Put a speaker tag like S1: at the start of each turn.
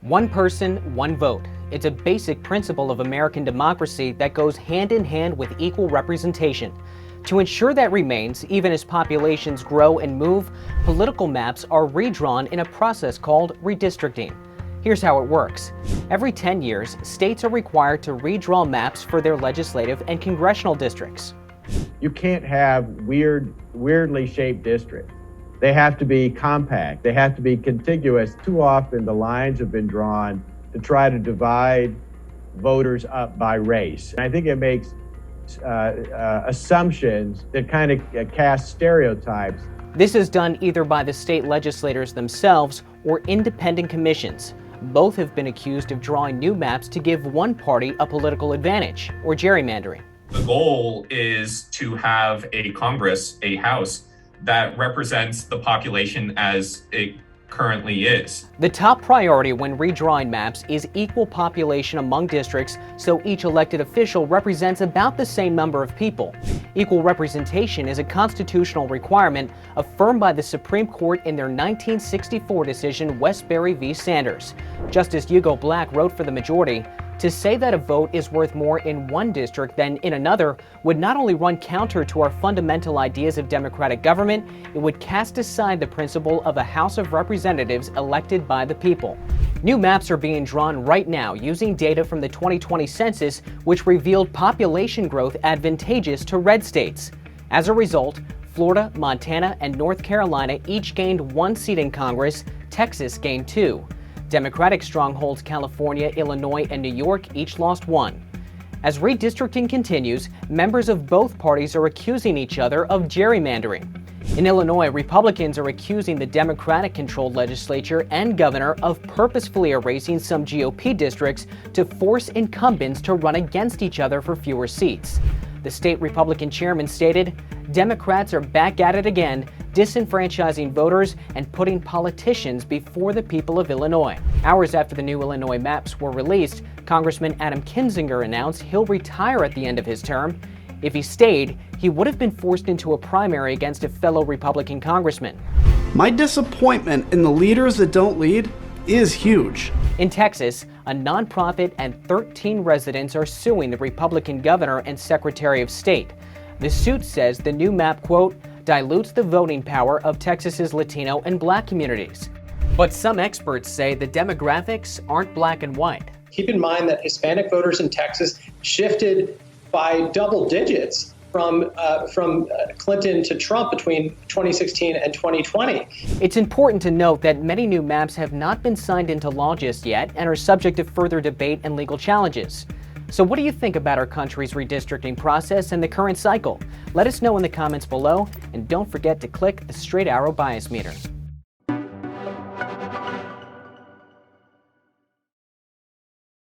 S1: One person, one vote. It's a basic principle of American democracy that goes hand in hand with equal representation. To ensure that remains, even as populations grow and move, political maps are redrawn in a process called redistricting. Here's how it works. Every 10 years, states are required to redraw maps for their legislative and congressional districts.
S2: You can't have weirdly shaped districts. They have to be compact. They have to be contiguous. Too often the lines have been drawn to try to divide voters up by race. And I think it makes assumptions that kind of cast stereotypes.
S1: This is done either by the state legislators themselves or independent commissions. Both have been accused of drawing new maps to give one party a political advantage, or gerrymandering.
S3: The goal is to have a Congress, a House, that represents the population as it currently is.
S1: The top priority when redrawing maps is equal population among districts, so each elected official represents about the same number of people. Equal representation is a constitutional requirement affirmed by the Supreme Court in their 1964 decision Westbury v. Sanders. Justice Hugo Black wrote for the majority, "To say that a vote is worth more in one district than in another would not only run counter to our fundamental ideas of democratic government, it would cast aside the principle of a House of Representatives elected by the people." New maps are being drawn right now using data from the 2020 census, which revealed population growth advantageous to red states. As a result, Florida, Montana, and North Carolina each gained one seat in Congress. Texas gained two. Democratic strongholds California, Illinois, and New York each lost one. As redistricting continues, members of both parties are accusing each other of gerrymandering. In Illinois, Republicans are accusing the Democratic-controlled legislature and governor of purposefully erasing some GOP districts to force incumbents to run against each other for fewer seats. The state Republican chairman stated, "Democrats are back at it again, disenfranchising voters and putting politicians before the people of Illinois." Hours after the new Illinois maps were released, Congressman Adam Kinzinger announced he'll retire at the end of his term. If he stayed, he would have been forced into a primary against a fellow Republican congressman.
S4: My disappointment in the leaders that don't lead is huge.
S1: In Texas, a nonprofit and 13 residents are suing the Republican governor and Secretary of State. The suit says the new map, quote, dilutes the voting power of Texas's Latino and Black communities. But some experts say the demographics aren't black and white.
S5: Keep in mind that Hispanic voters in Texas shifted by double digits from Clinton to Trump between 2016 and 2020.
S1: It's important to note that many new maps have not been signed into law just yet and are subject to further debate and legal challenges. So what do you think about our country's redistricting process and the current cycle? Let us know in the comments below, and don't forget to click the straight arrow bias meter.